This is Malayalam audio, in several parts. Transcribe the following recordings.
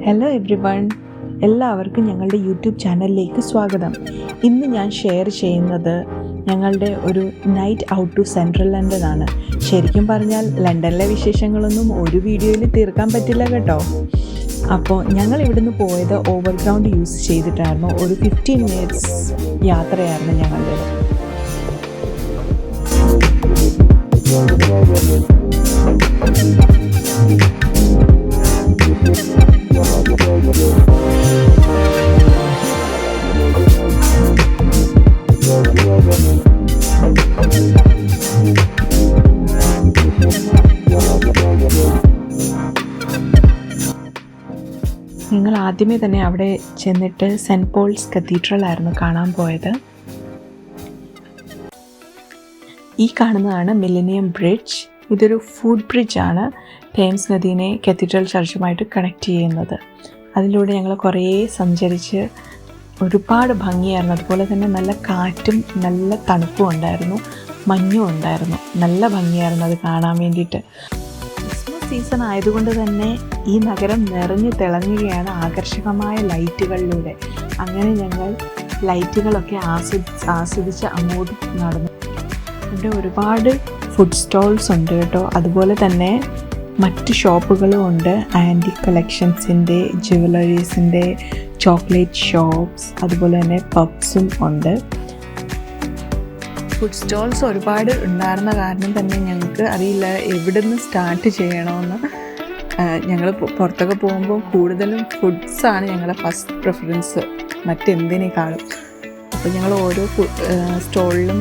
ഹലോ എവ്രി വൺ, എല്ലാവർക്കും ഞങ്ങളുടെ യൂട്യൂബ് ചാനലിലേക്ക് സ്വാഗതം. ഇന്ന് ഞാൻ ഷെയർ ചെയ്യുന്നത് ഞങ്ങളുടെ ഒരു night out to central London ആണ്. ശരിക്കും പറഞ്ഞാൽ ലണ്ടനിലെ വിശേഷങ്ങളൊന്നും ഒരു വീഡിയോയിൽ തീർക്കാൻ പറ്റില്ല കേട്ടോ. അപ്പോൾ ഞങ്ങൾ ഇവിടുന്ന് പോയത് ഓവർഗ്രൗണ്ട് യൂസ് ചെയ്തിട്ടായിരുന്നു. ഒരു 15 മിനിറ്റ്സ് യാത്രയായിരുന്നു ഞങ്ങളുടേത്. ഞങ്ങൾ ആദ്യമേ തന്നെ അവിടെ ചെന്നിട്ട് സെൻറ്റ് പോൾസ് കത്തീഡ്രൽ ആയിരുന്നു കാണാൻ പോയത്. ഈ കാണുന്നതാണ് മില്ലേനിയം ബ്രിഡ്ജ്. ഇതൊരു ഫുഡ് ബ്രിഡ്ജാണ്, തേംസ് നദീനെ കത്തീഡ്രൽ ചർച്ചുമായിട്ട് കണക്ട് ചെയ്യുന്നത്. അതിലൂടെ ഞങ്ങൾ കുറേ സഞ്ചരിച്ച് ഒരുപാട് ഭംഗിയായിരുന്നു. അതുപോലെ തന്നെ നല്ല കാറ്റും നല്ല തണുപ്പും ഉണ്ടായിരുന്നു, മഞ്ഞും ഉണ്ടായിരുന്നു. നല്ല ഭംഗിയായിരുന്നു അത് കാണാൻ വേണ്ടിയിട്ട്. സീസൺ ആയതുകൊണ്ട് തന്നെ ഈ നഗരം നിറഞ്ഞു തിളങ്ങുകയാണ് ആകർഷകമായ ലൈറ്റുകളിലൂടെ. അങ്ങനെ ഞങ്ങൾ ലൈറ്റുകളൊക്കെ ആസ്വദിച്ച് അങ്ങോട്ട് നടന്നു. ഇവിടെ ഒരുപാട് ഫുഡ് സ്റ്റോൾസ് ഉണ്ട് കേട്ടോ. അതുപോലെ തന്നെ മറ്റ് ഷോപ്പുകളും ഉണ്ട്. ആൻറ്റിക് കളക്ഷൻസിൻ്റെ, ജുവലറീസിൻ്റെ, ചോക്ലേറ്റ് ഷോപ്സ്, അതുപോലെ തന്നെ പബ്സും ഉണ്ട്. ഫുഡ് സ്റ്റോൾസ് ഒരുപാട് ഉണ്ടായിരുന്ന കാരണം തന്നെ ഞങ്ങൾക്ക് അറിയില്ല എവിടെ നിന്ന് സ്റ്റാർട്ട് ചെയ്യണമെന്ന്. ഞങ്ങൾ പുറത്തൊക്കെ പോകുമ്പോൾ കൂടുതലും ഫുഡ്സാണ് ഞങ്ങളുടെ ഫസ്റ്റ് പ്രിഫറൻസ് മറ്റെന്തിനേക്കാളും. അപ്പോൾ ഞങ്ങൾ ഓരോ സ്റ്റോളിലും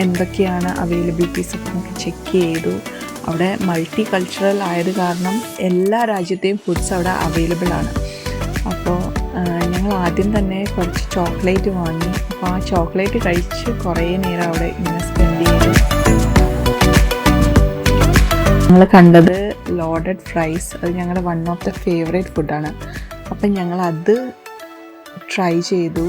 എന്തൊക്കെയാണ് അവൈലബിലിറ്റീസ് ഒക്കെ നമുക്ക് ചെക്ക് ചെയ്തു. അവിടെ മൾട്ടി കൾച്ചറൽ ആയത് കാരണം എല്ലാ രാജ്യത്തെയും ഫുഡ്സ് അവിടെ അവൈലബിൾ ആണ്. അപ്പോൾ ഞങ്ങൾ ആദ്യം തന്നെ കുറച്ച് ചോക്ലേറ്റ് വാങ്ങി. അപ്പോൾ ആ ചോക്ലേറ്റ് കഴിച്ച് കുറേ നേരം അവിടെ ഇങ്ങനെ സ്പെൻഡ് ചെയ്തു. ഞങ്ങൾ കണ്ടത് ലോഡഡ് ഫ്രൈസ്. അത് ഞങ്ങളുടെ വൺ ഓഫ് ദ ഫേവറേറ്റ് ഫുഡാണ്. അപ്പം ഞങ്ങൾ അത് ട്രൈ ചെയ്തു.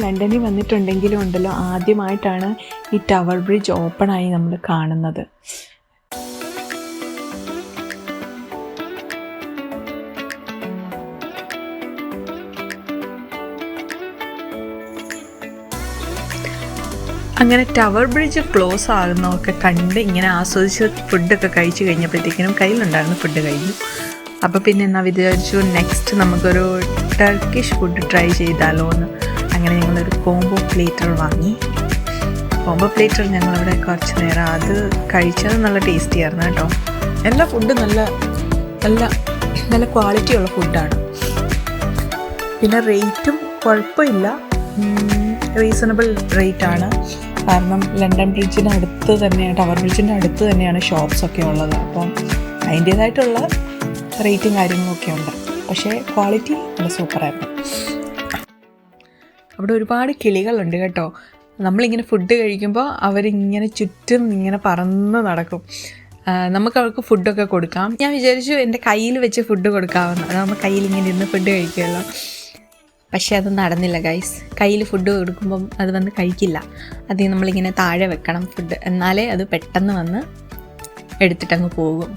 ലണ്ടനിൽ വന്നിട്ടുണ്ടെങ്കിലും ഉണ്ടല്ലോ, ആദ്യമായിട്ടാണ് ഈ ടവർ ബ്രിഡ്ജ് ഓപ്പണായി നമ്മൾ കാണുന്നത്. അങ്ങനെ ടവർ ബ്രിഡ്ജ് ക്ലോസ് ആകുന്നതൊക്കെ കണ്ട് ഇങ്ങനെ ആസ്വദിച്ച് ഫുഡൊക്കെ കഴിച്ച് കഴിഞ്ഞപ്പോഴത്തേക്കിനും കയ്യിലുണ്ടായിരുന്ന ഫുഡ് കഴിഞ്ഞു. അപ്പോൾ പിന്നെ എന്നാ വിചാരിച്ചു നെക്സ്റ്റ് നമുക്കൊരു ടർക്കിഷ് ഫുഡ് ട്രൈ ചെയ്താലോ എന്ന്. അങ്ങനെ ഞങ്ങളൊരു കോംബോ പ്ലേറ്റർ വാങ്ങി. കോംബോ പ്ലേറ്റർ ഞങ്ങളവിടെ കുറച്ച് നേരം അത് കഴിച്ചത് നല്ല ടേസ്റ്റി ആയിരുന്നു കേട്ടോ. എല്ലാ ഫുഡും നല്ല നല്ല നല്ല ക്വാളിറ്റിയുള്ള ഫുഡാണ്. പിന്നെ റേറ്റും കുഴപ്പമില്ല, റീസണബിൾ റേറ്റാണ്. കാരണം ലണ്ടൻ ബ്രിഡ്ജിന് അടുത്ത് തന്നെയാണ്, ടവർ ബ്രിഡ്ജിൻ്റെ അടുത്ത് തന്നെയാണ് ഷോപ്സൊക്കെ ഉള്ളത്. അപ്പം അതിൻ്റേതായിട്ടുള്ള റേറ്റും കാര്യങ്ങളൊക്കെ ഉണ്ട്. പക്ഷേ ക്വാളിറ്റി നല്ല സൂപ്പറായിരുന്നു. അവിടെ ഒരുപാട് കിളികളുണ്ട് കേട്ടോ. നമ്മളിങ്ങനെ ഫുഡ് കഴിക്കുമ്പോൾ അവരിങ്ങനെ ചുറ്റും ഇങ്ങനെ പറന്ന് നടക്കും. നമുക്ക് അവർക്ക് ഫുഡൊക്കെ കൊടുക്കാം. ഞാൻ വിചാരിച്ചു എൻ്റെ കയ്യിൽ വെച്ച് ഫുഡ് കൊടുക്കാമെന്ന്. അതാകുമ്പോൾ കയ്യിൽ ഇങ്ങനെ ഇരുന്ന് ഫുഡ് കഴിക്കുമല്ലോ. പക്ഷേ അത് നടന്നില്ല ഗൈസ്. കയ്യിൽ ഫുഡ് കൊടുക്കുമ്പം അത് വന്ന് കഴിക്കില്ല. അത് നമ്മളിങ്ങനെ താഴെ വെക്കണം ഫുഡ്, എന്നാലേ അത് പെട്ടെന്ന് വന്ന് എടുത്തിട്ടങ്ങ് പോകും.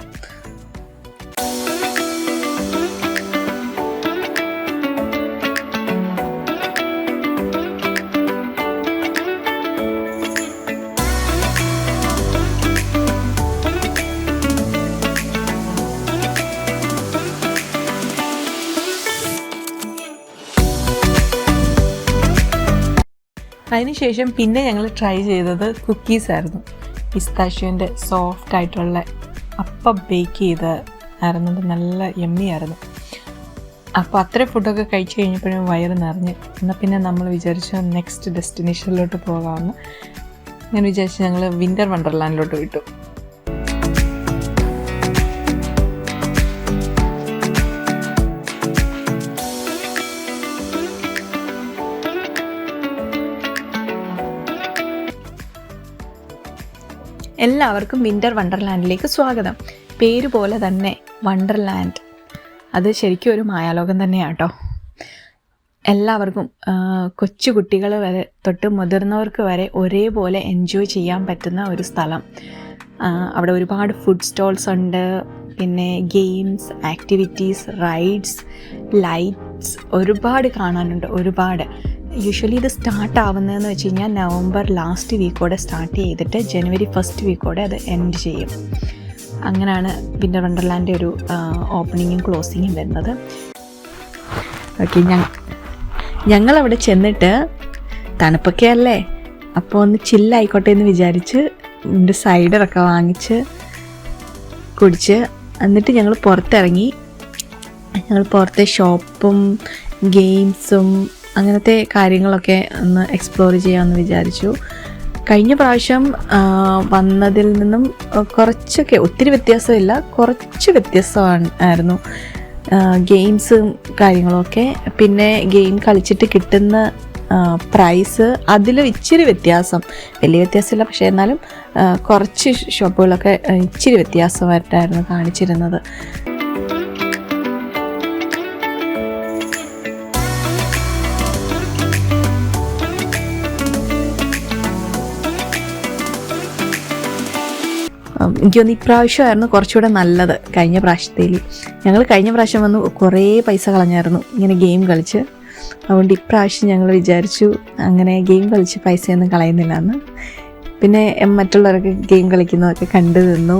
അതിനുശേഷം പിന്നെ ഞങ്ങൾ ട്രൈ ചെയ്തത് കുക്കീസായിരുന്നു. പിസ്താഷ്യോൻ്റെ സോഫ്റ്റ് ആയിട്ടുള്ള അപ്പം ബേക്ക് ചെയ്ത ആയിരുന്നു. നല്ല യമ്മിയായിരുന്നു. അപ്പോൾ അത്രയും ഫുഡൊക്കെ കഴിച്ച് കഴിഞ്ഞപ്പോഴും വയറ് നിറഞ്ഞ്. എന്നാൽ പിന്നെ നമ്മൾ വിചാരിച്ചു നെക്സ്റ്റ് ഡെസ്റ്റിനേഷനിലോട്ട് പോകാമെന്ന്. ഞാൻ വിചാരിച്ചു ഞങ്ങൾ വിൻ്റർ വണ്ടർലാൻഡിലോട്ട് വിട്ടു. എല്ലാവർക്കും വിൻ്റർ വണ്ടർലാൻഡിലേക്ക് സ്വാഗതം. പേര് പോലെ തന്നെ വണ്ടർലാൻഡ്, അത് ശരിക്കും ഒരു മായാലോകം തന്നെയാണ് കേട്ടോ. എല്ലാവർക്കും കൊച്ചു കുട്ടികൾ വരെ തൊട്ട് മുതിർന്നവർക്ക് വരെ ഒരേപോലെ എൻജോയ് ചെയ്യാൻ പറ്റുന്ന ഒരു സ്ഥലം. അവിടെ ഒരുപാട് ഫുഡ് സ്റ്റോൾസ് ഉണ്ട്, പിന്നെ ഗെയിംസ്, ആക്ടിവിറ്റീസ്, റൈഡ്സ്, ലൈറ്റ്സ് ഒരുപാട് കാണാനുണ്ട്, ഒരുപാട്. യൂഷ്വലി ഇത് സ്റ്റാർട്ട് ആവുന്നതെന്ന് വെച്ച് കഴിഞ്ഞാൽ നവംബർ ലാസ്റ്റ് വീക്കോടെ സ്റ്റാർട്ട് ചെയ്തിട്ട് ജനുവരി ഫസ്റ്റ് വീക്കോടെ അത് എൻഡ് ചെയ്യും. അങ്ങനെയാണ് വിൻ്റർ വണ്ടർലാൻഡിൻ്റെ ഒരു ഓപ്പണിങ്ങും ക്ലോസിങ്ങും വരുന്നത്. ഓക്കെ, ഞങ്ങളവിടെ ചെന്നിട്ട് തണുപ്പൊക്കെ അല്ലേ, അപ്പോൾ ഒന്ന് ചില്ലായിക്കോട്ടെ എന്ന് വിചാരിച്ച് എൻ്റെ സൈഡറൊക്കെ വാങ്ങിച്ച് കുടിച്ച് എന്നിട്ട് ഞങ്ങൾ പുറത്തിറങ്ങി. ഞങ്ങൾ പുറത്തെ ഷോപ്പും ഗെയിംസും അങ്ങനത്തെ കാര്യങ്ങളൊക്കെ ഒന്ന് എക്സ്പ്ലോർ ചെയ്യാമെന്ന് വിചാരിച്ചു. കഴിഞ്ഞ പ്രാവശ്യം വന്നതിൽ നിന്നും കുറച്ചൊക്കെ, ഒത്തിരി വ്യത്യാസമില്ല, കുറച്ച് വ്യത്യാസമായിരുന്നു ഗെയിംസും കാര്യങ്ങളൊക്കെ. പിന്നെ ഗെയിം കളിച്ചിട്ട് കിട്ടുന്ന പ്രൈസ് അതിൽ ഇച്ചിരി വ്യത്യാസം, വലിയ വ്യത്യാസമില്ല, പക്ഷേ എന്നാലും കുറച്ച് ഷോപ്പുകളൊക്കെ ഇച്ചിരി വ്യത്യാസമായിട്ടായിരുന്നു കാണിച്ചിരുന്നത്. എനിക്കൊന്ന് ഇപ്രാവശ്യമായിരുന്നു കുറച്ചുകൂടെ നല്ലത് കഴിഞ്ഞ പ്രാവശ്യത്തേൽ. ഞങ്ങൾ കഴിഞ്ഞ പ്രാവശ്യം വന്ന് കുറേ പൈസ കളഞ്ഞായിരുന്നു ഇങ്ങനെ ഗെയിം കളിച്ച്. അതുകൊണ്ട് ഇപ്രാവശ്യം ഞങ്ങൾ വിചാരിച്ചു അങ്ങനെ ഗെയിം കളിച്ച് പൈസയൊന്നും കളയുന്നില്ല എന്ന്. പിന്നെ മറ്റുള്ളവരൊക്കെ ഗെയിം കളിക്കുന്നതൊക്കെ കണ്ടു നിന്നു.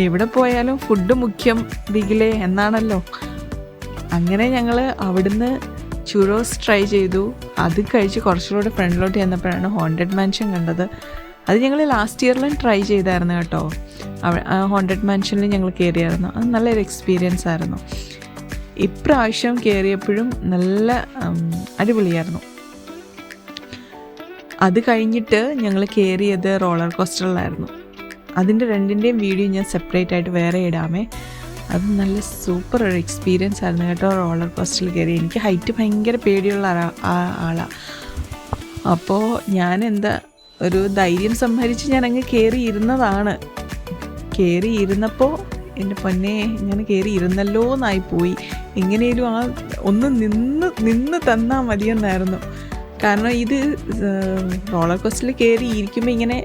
എവിടെ പോയാലും ഫുഡ് മുഖ്യം ബിഗിലെ എന്നാണല്ലോ. അങ്ങനെ ഞങ്ങൾ അവിടുന്ന് ചുറോസ് ട്രൈ ചെയ്തു. അത് കഴിച്ച് കുറച്ചുകൂടെ ഫ്രണ്ടിലോട്ട് ചെന്നപ്പോഴാണ് ഹോണ്ടഡ് മാൻഷൻ കണ്ടത്. അത് ഞങ്ങൾ ലാസ്റ്റ് ഇയറിലും ട്രൈ ചെയ്തായിരുന്നു കേട്ടോ. ഹോണ്ടഡ് മാൻഷനിൽ ഞങ്ങൾ കയറിയായിരുന്നു. അത് നല്ലൊരു എക്സ്പീരിയൻസ് ആയിരുന്നു. ഇപ്രാവശ്യം കയറിയപ്പോഴും നല്ല അടിപൊളിയായിരുന്നു. അത് കഴിഞ്ഞിട്ട് ഞങ്ങൾ കയറിയത് റോളർ കോസ്റ്ററിലായിരുന്നു. അതിൻ്റെ രണ്ടിൻ്റെയും വീഡിയോ ഞാൻ സെപ്പറേറ്റ് ആയിട്ട് വേറെ ഇടാമേ. അത് നല്ല സൂപ്പർ ഒരു എക്സ്പീരിയൻസ് ആയിരുന്നു കേട്ടോ റോളർ കോസ്റ്ററിൽ കയറി. എനിക്ക് ഹൈറ്റ് ഭയങ്കര പേടിയുള്ള ആളാണ്. അപ്പോൾ ഞാൻ ഒരു ധൈര്യം സംഭരിച്ച് ഞാൻ അങ്ങ് കയറിയിരുന്നതാണ്. കയറിയിരുന്നപ്പോൾ എൻ്റെ പൊന്നെ, ഞാൻ കയറിയിരുന്നല്ലോ എന്നായിപ്പോയി. എങ്ങനെയും ഒന്ന് നിന്ന് തന്നാൽ മതിയെന്നായിരുന്നു. കാരണം ഇത് റോളർ കോസ്റ്ററിൽ കയറി ഇരിക്കുമ്പോൾ ഇങ്ങനെ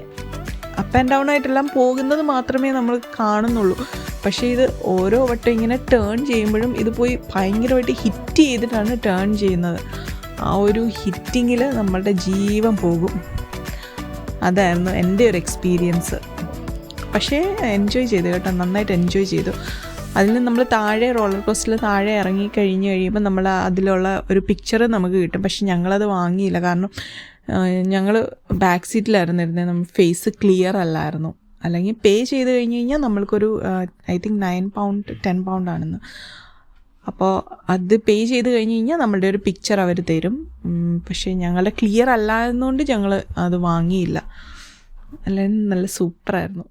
അപ്പ് ആൻഡ് ഡൗൺ ആയിട്ടെല്ലാം പോകുന്നത് മാത്രമേ നമ്മൾ കാണുന്നുള്ളൂ. പക്ഷേ ഇത് ഓരോ വട്ടം ഇങ്ങനെ ടേൺ ചെയ്യുമ്പോഴും ഇത് പോയി ഭയങ്കരമായിട്ട് ഹിറ്റ് ചെയ്തിട്ടാണ് ടേൺ ചെയ്യുന്നത്. ആ ഒരു ഹിറ്റിങ്ങിൽ നമ്മളുടെ ജീവൻ പോകും. അതായിരുന്നു എൻ്റെ ഒരു എക്സ്പീരിയൻസ്. പക്ഷേ എൻജോയ് ചെയ്തു കേട്ടോ, നന്നായിട്ട് എൻജോയ് ചെയ്തു. അതിൽ നമ്മൾ താഴെ റോളർ കോസ്റ്ററിൽ താഴെ ഇറങ്ങി കഴിയുമ്പോൾ നമ്മൾ അതിലുള്ള ഒരു പിക്ചർ നമുക്ക് കിട്ടും. പക്ഷെ ഞങ്ങളത് വാങ്ങിയില്ല. കാരണം ഞങ്ങൾ ബാക്ക് സീറ്റിലായിരുന്നു ഇരുന്നത്. നമ്മൾ ഫേസ് ക്ലിയർ അല്ലായിരുന്നു. അല്ലെങ്കിൽ പേ ചെയ്ത് കഴിഞ്ഞ് കഴിഞ്ഞാൽ നമ്മൾക്കൊരു ഐ തിങ്ക് 9 പൗണ്ട് 10 പൗണ്ടാണെന്ന്. അപ്പോൾ അത് പേ ചെയ്ത് കഴിഞ്ഞ് കഴിഞ്ഞാൽ നമ്മളുടെ ഒരു പിക്ചർ അവർ തരും. പക്ഷേ ഞങ്ങളുടെ ക്ലിയർ അല്ലായിരുന്നുകൊണ്ട് ഞങ്ങൾ അത് വാങ്ങിയില്ല. അല്ലെങ്കിൽ നല്ല സൂപ്പറായിരുന്നു.